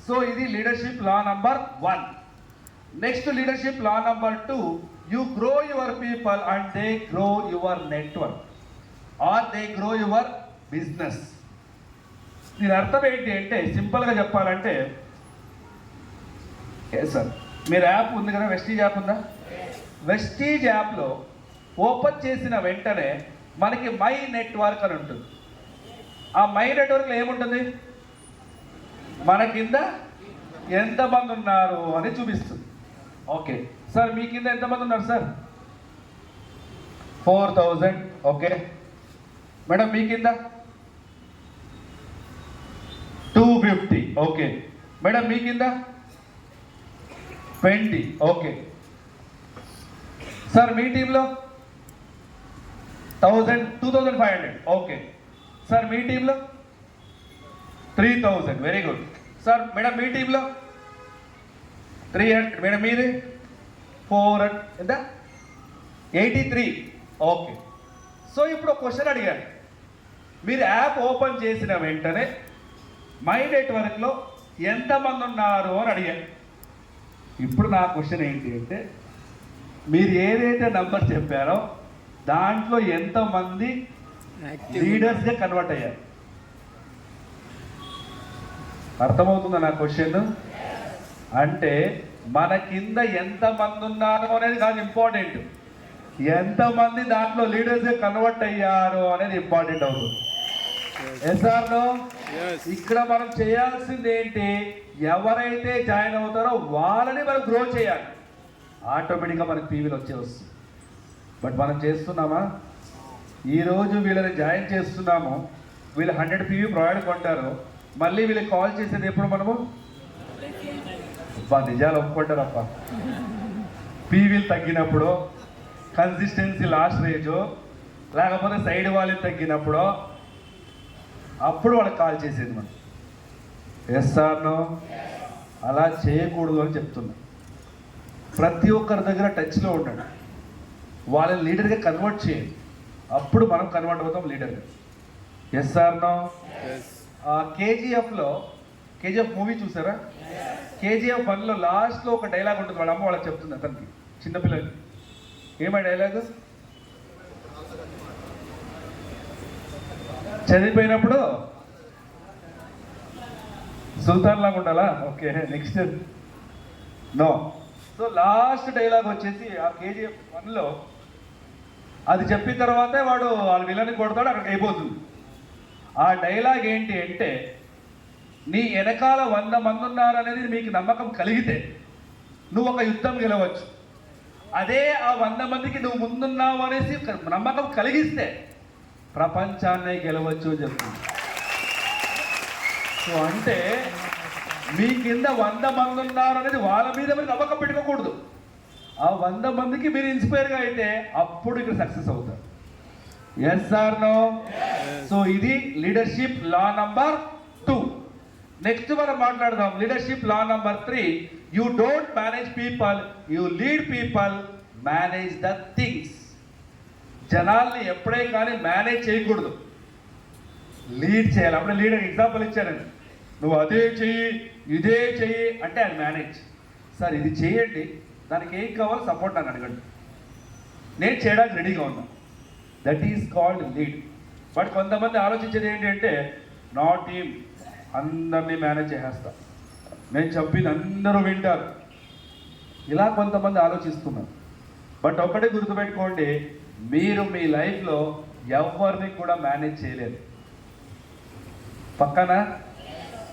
సో ఇది leadership law number 1. Next leadership law number 2, you grow your people and they grow your network or they grow your business. దీని అర్థం ఏంటి అంటే, సింపుల్గా చెప్పాలంటే, సార్ మీరు యాప్ ఉంది కదా, వెస్టీజ్ యాప్ ఉందా? వెస్టీజ్ యాప్లో ఓపెన్ చేసిన వెంటనే మనకి మై నెట్వర్క్ అని ఉంటుంది. ఆ మై నెట్వర్క్లో ఏముంటుంది? మన కింద ఎంతమంది ఉన్నారు అని చూపిస్తుంది. ఓకే సార్, మీ కింద ఎంతమంది ఉన్నారు సార్? 4000. ఓకే మేడం, మీ కింద 250. ఓకే మేడం, మీ కింద 20. ఓకే సార్, మీ టీంలో 2500. ఓకే సార్, మీ టీంలో 3000. Very good sir. మేడం, మీ టీంలో 300. మేడం, మీది 400. ఎంత? 83. ఓకే. సో ఇప్పుడు ఒక క్వశ్చన్ అడిగాను, మీరు యాప్ ఓపెన్ చేసిన వెంటనే మై నెట్వర్క్లో ఎంతమంది ఉన్నారు అని అడిగాను. ఇప్పుడు నా క్వశ్చన్ ఏంటి అంటే, మీరు ఏదైతే నంబర్ చెప్పారో దాంట్లో ఎంతమంది లీడర్స్గా కన్వర్ట్ అయ్యారు? అర్థమవుతుందా నా క్వశ్చన్? అంటే మన కింద ఎంతమంది ఉన్నారు అనేది కాదు ఇంపార్టెంట్, ఎంతమంది దాంట్లో లీడర్స్గా కన్వర్ట్ అయ్యారు అనేది ఇంపార్టెంట్ అవుతుంది. Yes or no? ఇక్కడ మనం చేయాల్సింది ఏంటి, ఎవరైతే జాయిన్ అవుతారో వాళ్ళని మనం గ్రో చేయాలి. ఆటోమేటిక్గా మనకి పీవీలు వస్తుంది. బట్ మనం చేస్తున్నామా? ఈరోజు వీళ్ళని జాయిన్ చేస్తున్నాము, వీళ్ళు 100 PV ప్రొవైడ్ కొంటారు, మళ్ళీ వీళ్ళకి కాల్ చేసేది ఎప్పుడు మనము? నిజాలు ఒప్పుకుంటారప్ప. పీవీలు తగ్గినప్పుడు, కన్సిస్టెన్సీ లాస్ట్ రేజు, లేకపోతే సైడ్ వాల్యూమ్ తగ్గినప్పుడు అప్పుడు వాళ్ళకి కాల్ చేసేది మనం. Yes or no? అలా చేయకూడదు అని చెప్తున్నా. ప్రతి ఒక్కరి దగ్గర టచ్లో ఉండండి, వాళ్ళని లీడర్గా కన్వర్ట్ చేయండి, అప్పుడు మనం కన్వర్ట్ అవుతాం లీడర్గా. Yes or no? కేజీఎఫ్లో, కేజీఎఫ్ మూవీ చూసారా? కేజీఎఫ్ 1లో లాస్ట్లో ఒక డైలాగ్ ఉంటుంది, వాళ్ళ అమ్మ వాళ్ళకి చెప్తుంది అతనికి, చిన్నపిల్లలకి. ఏమా డైలాగ్? చనిపోయినప్పుడు సుల్తాన్ లాగా ఉండాలా? Okay, next no. So last dialogue వచ్చేసి ఆ కేజీఎఫ్ 1లో అది చెప్పిన తర్వాతే వాడు వాళ్ళ విలని కొడతాడు, అక్కడికి అయిపోతుంది. ఆ డైలాగ్ ఏంటి అంటే, నీ వెనకాల 100 మంది ఉన్నారనేది మీకు నమ్మకం కలిగితే నువ్వు ఒక యుద్ధం గెలవచ్చు. అదే ఆ 100 మందికి నువ్వు ముందున్నావు అనేసి నమ్మకం కలిగిస్తే ప్రపంచాన్నే గెలవచ్చు అని చెప్తుంది. సో అంటే మీ కింద 100 మంది ఉన్నారు అనేది వాళ్ళ మీద మీరు నమ్మకం పెట్టుకోకూడదు. ఆ 100 మందికి మీరు ఇన్స్పైర్గా అయితే అప్పుడు ఇక్కడ సక్సెస్ అవుతారు. Yes or no? సో ఇది లీడర్షిప్ లా నంబర్ 2. నెక్స్ట్ మనం మాట్లాడదాం leadership law number 3. You don't manage people, you lead people, manage the things. జనాల్ని ఎప్పుడే కానీ మేనేజ్ చేయకూడదు, లీడ్ చేయాలి. అప్పుడే లీడర్ ఎగ్జాంపుల్ ఇచ్చానండి, నువ్వు అదే చెయ్యి ఇదే చెయ్యి అంటే అది మేనేజ్. సార్ ఇది చేయండి, దానికి ఏం కావాలో సపోర్ట్ అని అడగండి, నేను చేయడానికి రెడీగా ఉన్నా. That is called lead. But కొంతమంది ఆలోచించేది ఏంటి అంటే, నా టీం అందరినీ మేనేజ్ చేసేస్తా, నేను చెప్పింది అందరూ వింటారు, ఇలా కొంతమంది ఆలోచిస్తున్నారు. బట్ ఒకటే గుర్తుపెట్టుకోండి, మీరు మీ లైఫ్లో ఎవరిని కూడా మేనేజ్ చేయలేరు. పక్కన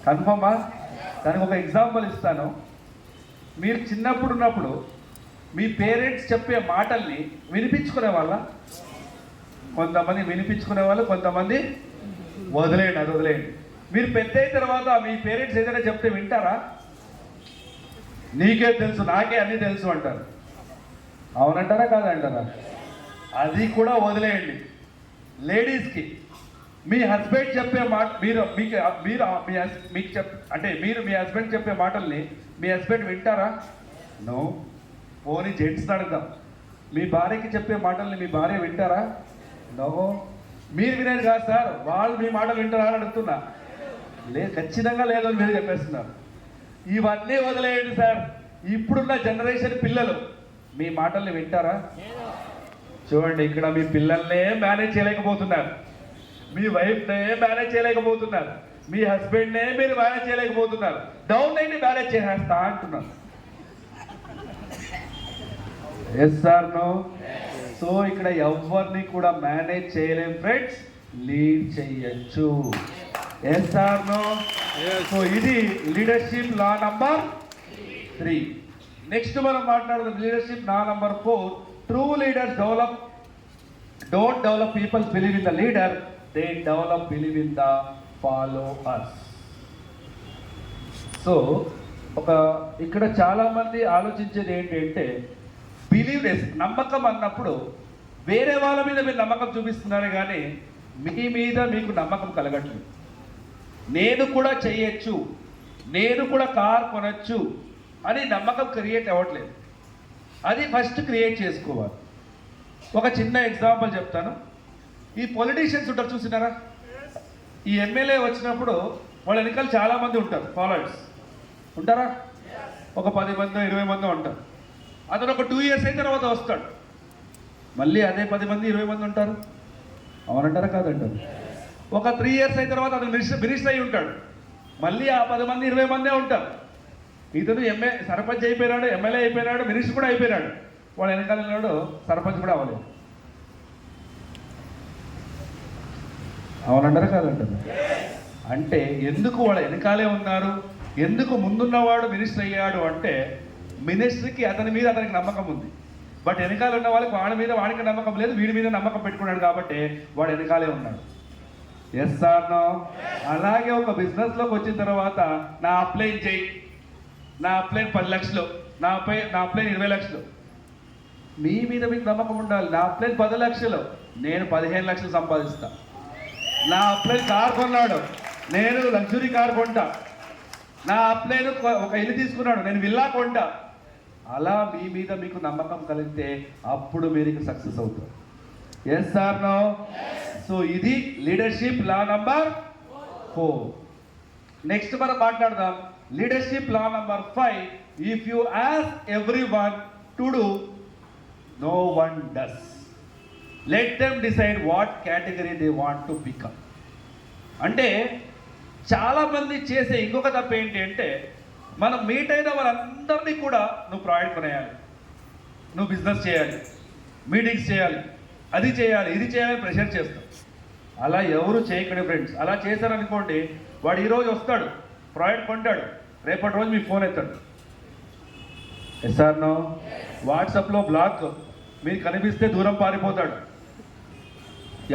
కన్ఫర్మా? దానికి ఒక ఎగ్జాంపుల్ ఇస్తాను. మీరు చిన్నప్పుడు ఉన్నప్పుడు మీ పేరెంట్స్ చెప్పే మాటల్ని వినిపించుకునే వాళ్ళ? కొంతమంది వినిపించుకునే వాళ్ళు, కొంతమంది వదిలేయండి, అది వదిలేయండి. మీరు పెద్ద అయిన తర్వాత మీ పేరెంట్స్ ఏదైనా చెప్తే వింటారా? నీకే తెలుసు, నాకే అన్నీ తెలుసు అంటారు. అవునంటారా కాదంటారా? అది కూడా వదిలేయండి. లేడీస్కి మీ హస్బెండ్ చెప్పే మాట మీరు మీ హస్బెండ్ చెప్పే మాటల్ని మీ హస్బెండ్ వింటారా? నో. పోనీ జెంట్స్ని అడుగుదాం, మీ భార్యకి చెప్పే మాటల్ని మీ భార్య వింటారా? నో. మీరు వినేది కాదు సార్, వాళ్ళు మీ మాటలు వింటారా అని అడుగుతున్నా. లేదు, ఖచ్చితంగా లేదని మీరు చెప్పేస్తున్నారు. ఇవన్నీ వదిలేయండి సార్. ఇప్పుడున్న జనరేషన్ పిల్లలు మీ మాటల్ని వింటారా? చూడండి, ఇక్కడ మీ పిల్లల్నే మేనేజ్ చేయలేకపోతున్నారు, మీ వైఫ్నే మేనేజ్ చేయలేకపోతున్నారు, మీ హస్బెండ్నే మీరు మేనేజ్ చేయలేకపోతున్నారు. డౌన్ అయింది మేనేజ్ చేసేస్తా అంటున్నారు. Yes or no? సో ఇక్కడ ఎవరిని కూడా మేనేజ్ చేయలేం ఫ్రెండ్స్, లీడ్ చేయొచ్చు. Yes or no? సో ఇది లీడర్షిప్ లా నంబర్ 3. నెక్స్ట్ మనం మాట్లాడుతున్న leadership law number 4. True leaders don't develop people's belief in the leader, they develop belief in the followers. So ఇక్కడ చాలా మంది ఆలోచించేది ఏంటంటే, బిలీవ్నెస్, నమ్మకం అన్నప్పుడు వేరే వాళ్ళ మీద మీరు నమ్మకం చూపిస్తున్నారు కానీ మీ మీద మీకు నమ్మకం కలగట్లేదు. నేను కూడా చెయ్యొచ్చు, నేను కూడా కార్ కొనొచ్చు అని నమ్మకం క్రియేట్ అవ్వట్లేదు. అది ఫస్ట్ క్రియేట్ చేసుకోవాలి. ఒక చిన్న ఎగ్జాంపుల్ చెప్తాను. ఈ పొలిటీషియన్స్ ఉంటారు, చూసినారా? ఈ ఎమ్మెల్యే వచ్చినప్పుడు వాళ్ళ వెనకాల చాలామంది ఉంటారు, ఫాలోవర్స్ ఉంటారా? ఒక 10 మంది 20 మంది ఉంటారు. అతను ఒక 2 years అయిన తర్వాత వస్తాడు, మళ్ళీ అదే 10 మంది 20 మంది ఉంటారు. అవునంటారా కాదంటారు? ఒక 3 years అయిన తర్వాత అతను మినిస్టర్ అయి ఉంటాడు, మళ్ళీ ఆ 10 మంది 20 మందే ఉంటారు. ఇతను సర్పంచ్ అయిపోయినాడు, ఎమ్మెల్యే అయిపోయినాడు, మినిస్టర్ కూడా అయిపోయినాడు. వాడు వెనకాల సర్పంచ్ కూడా అవ్వలేదు. అవునంటారా కాదంటారు? అంటే ఎందుకు వాళ్ళ వెనకాలే ఉన్నారు, ఎందుకు ముందున్నవాడు మినిస్టర్ అయ్యాడు అంటే, మినిస్టర్కి అతనికి నమ్మకం ఉంది. బట్ వెనకాల ఉన్న వాళ్ళకి వాడికి నమ్మకం లేదు, వీడి మీద నమ్మకం పెట్టుకున్నాడు కాబట్టి వాడు వెనకాలే ఉన్నాడు. Yes or no? అలాగే ఒక బిజినెస్లోకి వచ్చిన తర్వాత నా అప్లైన్ చేయి, నా అప్లైన్ 10 లక్షలు, నా అప్లైన్ 20 లక్షలు. మీ మీద మీకు నమ్మకం ఉండాలి. నా అప్లైన్ 10 లక్షలు, నేను 15 లక్షలు సంపాదిస్తా. నా అప్లైన్ కార్ కొన్నాడు, నేను లగ్జరీ కార్ కొంటా. నా అప్లైన్ ఒక ఇల్లు తీసుకున్నాడు, నేను విల్లా కొంటా. అలా మీ మీద మీకు నమ్మకం కలిగితే అప్పుడు మీరు సక్సెస్ అవుతారు. Yes or no? సో ఇది లీడర్షిప్ లా నంబర్ 4. నెక్స్ట్ మనం మాట్లాడదాం leadership law number 5. If you ask everyone to do, no one does. Let them decide what category they want to become. అంటే చాలామంది చేసే ఇంకొక తప్పు ఏంటి అంటే, మనం మీట్ అయిన వాళ్ళందరినీ కూడా నువ్వు ప్రాజెక్ట్ కొనేయాలి, నువ్వు బిజినెస్ చేయాలి, మీటింగ్స్ చేయాలి, అది చేయాలి, ఇది చేయాలని ప్రెషర్ చేస్తాం. అలా ఎవరు చేయకండి ఫ్రెండ్స్. అలా చేశారనుకోండి, వాడు ఈరోజు వస్తాడు, ప్రాజెక్ట్ కొంటాడు, రేపటి రోజు మీ ఫోన్ ఎత్తాడు. ఎస్ఆర్నో? వాట్సాప్లో బ్లాక్, మీరు కనిపిస్తే దూరం పారిపోతాడు.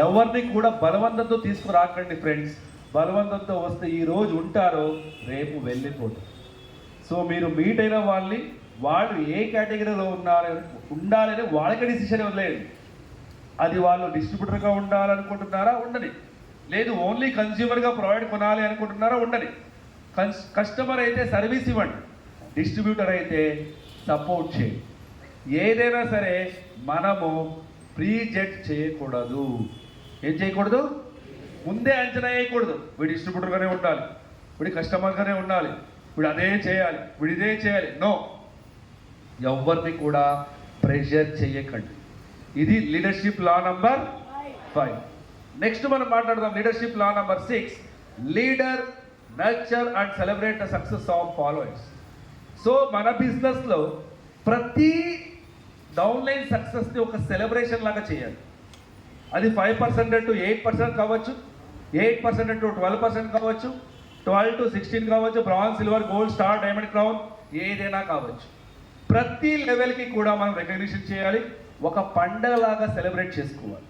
ఎవరిని కూడా బలవంతంతో తీసుకురాకండి ఫ్రెండ్స్. బలవంతంతో వస్తే ఈరోజు ఉంటారో రేపు వెళ్ళిపోతారు. సో మీరు మీట్ అయిన వాళ్ళని వాళ్ళు ఏ కేటగిరీలో ఉండాలని వాళ్ళకే డిసిషన్ వదిలేయండి. అది వాళ్ళు డిస్ట్రిబ్యూటర్గా ఉండాలనుకుంటున్నారా ఉండని, లేదు ఓన్లీ కన్స్యూమర్గా ప్రొవైడ్ కొనాలి అనుకుంటున్నారా ఉండని. కస్టమర్ అయితే సర్వీస్ ఇవ్వండి, డిస్ట్రిబ్యూటర్ అయితే సపోర్ట్ చేయండి. ఏదైనా సరే మనము ప్రీజడ్జ్ చేయకూడదు. ఏం చేయకూడదు? ముందే అంచనా వేయకూడదు. వీడు డిస్ట్రిబ్యూటర్గానే ఉండాలి, వీడి కస్టమర్గానే ఉండాలి, వీడు అదే చేయాలి, వీడు ఇదే చేయాలి. నో, ఎవరిని కూడా ప్రెషర్ చేయకండి. ఇది లీడర్షిప్ లా నంబర్ 5. నెక్స్ట్ మనం మాట్లాడదాం leadership law number 6. Leader nurture and celebrate the success of followers. So మన బిజినెస్లో ప్రతి డౌన్లైన్ సక్సెస్ని ఒక సెలబ్రేషన్ లాగా చేయాలి. అది 5% టు 8% కావచ్చు, 8% టు 12% కావచ్చు, 12 టు 16 కావచ్చు, bronze, silver, gold, star, diamond, crown, ఏదైనా కావచ్చు. ప్రతి లెవెల్కి కూడా మనం రికగ్నిషన్ చేయాలి, ఒక పండగలాగా సెలబ్రేట్ చేసుకోవాలి.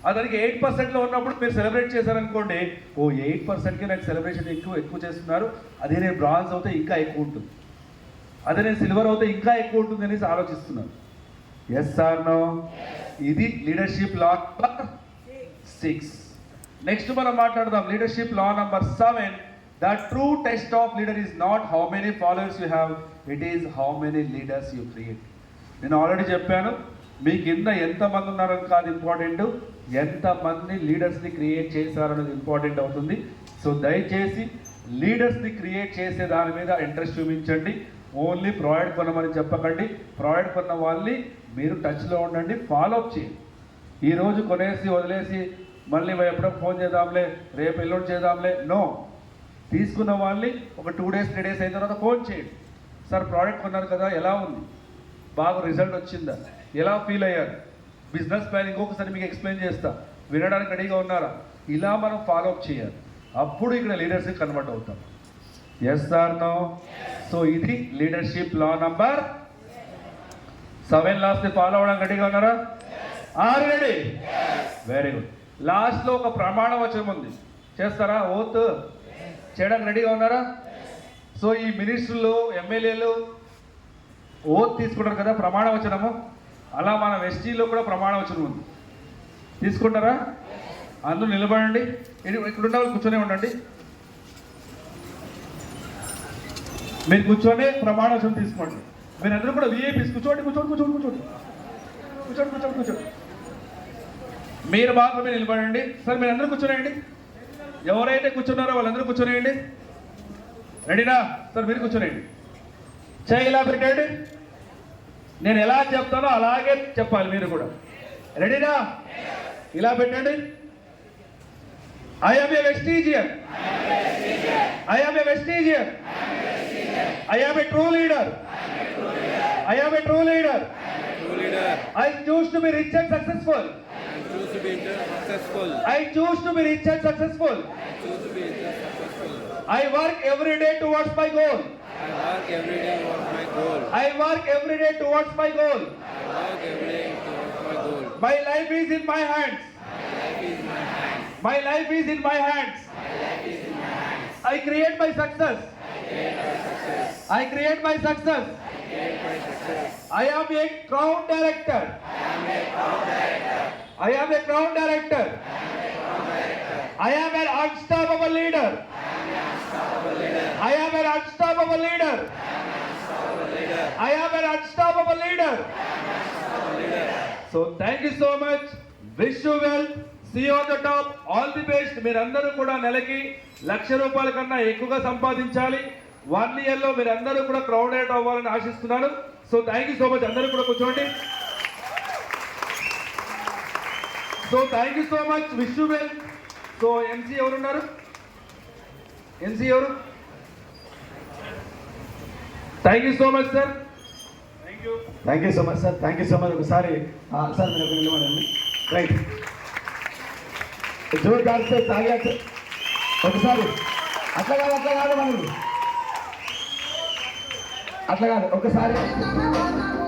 అతనికి 8%లో ఉన్నప్పుడు మీరు సెలబ్రేట్ చేశారనుకోండి, ఓ 8%కి నాకు సెలబ్రేషన్ ఎక్కువ చేస్తున్నారు, అదే నేను బ్రాంజ్ అవుతే ఇంకా ఎక్కువ ఉంటుంది, అదే నేను సిల్వర్ అవుతే ఇంకా ఎక్కువ ఉంటుంది అనేసి ఆలోచిస్తున్నాను. Yes or no? ఇది లీడర్షిప్ లా నంబర్ 6. నెక్స్ట్ మనం మాట్లాడదాం leadership law number 7. The true test of leader is not how many followers you have, it is how many leaders you create. నేను ఆల్రెడీ చెప్పాను, మీ కింద ఎంతమంది ఉన్నారని కాదు ఇంపార్టెంట్, ఎంతమంది లీడర్స్ని క్రియేట్ చేశారనేది ఇంపార్టెంట్ అవుతుంది. సో దయచేసి లీడర్స్ని క్రియేట్ చేసే దాని మీద ఇంట్రెస్ట్ చూపించండి. ఓన్లీ ప్రాడక్ట్ కొనమని చెప్పకండి. ప్రాడక్ట్ కొన్న వాళ్ళని మీరు టచ్లో ఉండండి, ఫాలోఅప్ చేయండి. ఈరోజు కొనేసి వదిలేసి మళ్ళీ ఎప్పుడో ఫోన్ చేద్దాంలే, రేపు ఎల్లుండి చేద్దాంలే, నో. తీసుకున్న వాళ్ళని ఒక 2 డేస్ 3 డేస్ అయిన తర్వాత ఫోన్ చేయండి. సార్ ప్రోడక్ట్ కొన్నారు కదా, ఎలా ఉంది, బాగా రిజల్ట్ వచ్చిందా, ఎలా ఫీల్ అయ్యారు, బిజినెస్ ప్లాన్ ఇంకొకసారి మీకు ఎక్స్ప్లెయిన్ చేస్తా, వినడానికి రెడీగా ఉన్నారా, ఇలా మనం ఫాలోఅప్ చేయాలి. అప్పుడు ఇక్కడ లీడర్స్కి కన్వర్ట్ అవుతాం. Yes or no? సో ఇది లీడర్షిప్ లా నంబర్ 7. లాస్ట్ని ఫాలో అవ్వడానికి రెడీగా ఉన్నారా? Are ready? Very good. లాస్ట్లో ఒక ప్రమాణ వచనం ఉంది, చేస్తారా? ఓత్ చేయడానికి రెడీగా ఉన్నారా? సో ఈ మినిస్టర్లు, ఎమ్మెల్యేలు ఓత్ తీసుకుంటారు కదా ప్రమాణ వచనము, అలా మన ఎస్టీలో కూడా ప్రమాణ వచనం ఉంది. తీసుకుంటారా? అందరూ నిలబడండి, ఇక్కడ ఉన్న వాళ్ళు కూర్చొనే ఉండండి. మీరు కూర్చొని ప్రమాణ వచనం తీసుకోండి. మీరు అందరూ కూడా విఐపీస్ కూర్చోండి, కూర్చోండి కూర్చోండి కూర్చోండి కూర్చోండి కూర్చోండి కూర్చోండి. మీరు మాత్రమే నిలబడండి. సార్ మీరు అందరూ కూర్చోనేయండి, ఎవరైతే కూర్చున్నారో వాళ్ళందరూ కూర్చోనేయండి. రెడీనా? సార్ మీరు కూర్చోనేయండి, చేయి ఇలా పెట్టండి. నేను ఎలా చెప్తానో అలాగే చెప్పాలి మీరు కూడా. రెడీనా? ఇలా పెట్టండి. I am a Vestigian, I am a Vestigian, I am a true leader, I am a true leader, I choose to be rich and successful, I choose to be rich and successful, I work every day towards my goal, I work every day towards my goal, my life is in my hands, my life is in my hands, I create my success, I create my success, I am a crown director, I am a crown director. I am an unstoppable leader. I am an unstoppable leader. I am an unstoppable leader. So thank you so much. Wish you well. See you on the top. All the best. మీరందరూ కూడా నెలకి ₹1,00,000 కన్నా ఎక్కువగా సంపాదించాలి. 1 year లో మీరందరూ కూడా crowd out అవ్వాలని ఆశిస్తున్నాను. So thank you so much. అందరూ కూడా కూర్చోండి. So thank you so much. Wish you well. So MC ఎవరున్నారు? ఎంసీ ఎవరు? Thank you so much sir. Thank you so much sir. Thank you so much. ఒకసారి sir మీరు ఒక నిలబడండి. Right Jordar sir తాగా సార్ ఒకసారి. అట్లా కాదు మనకు, అట్లా కాదు ఒకసారి.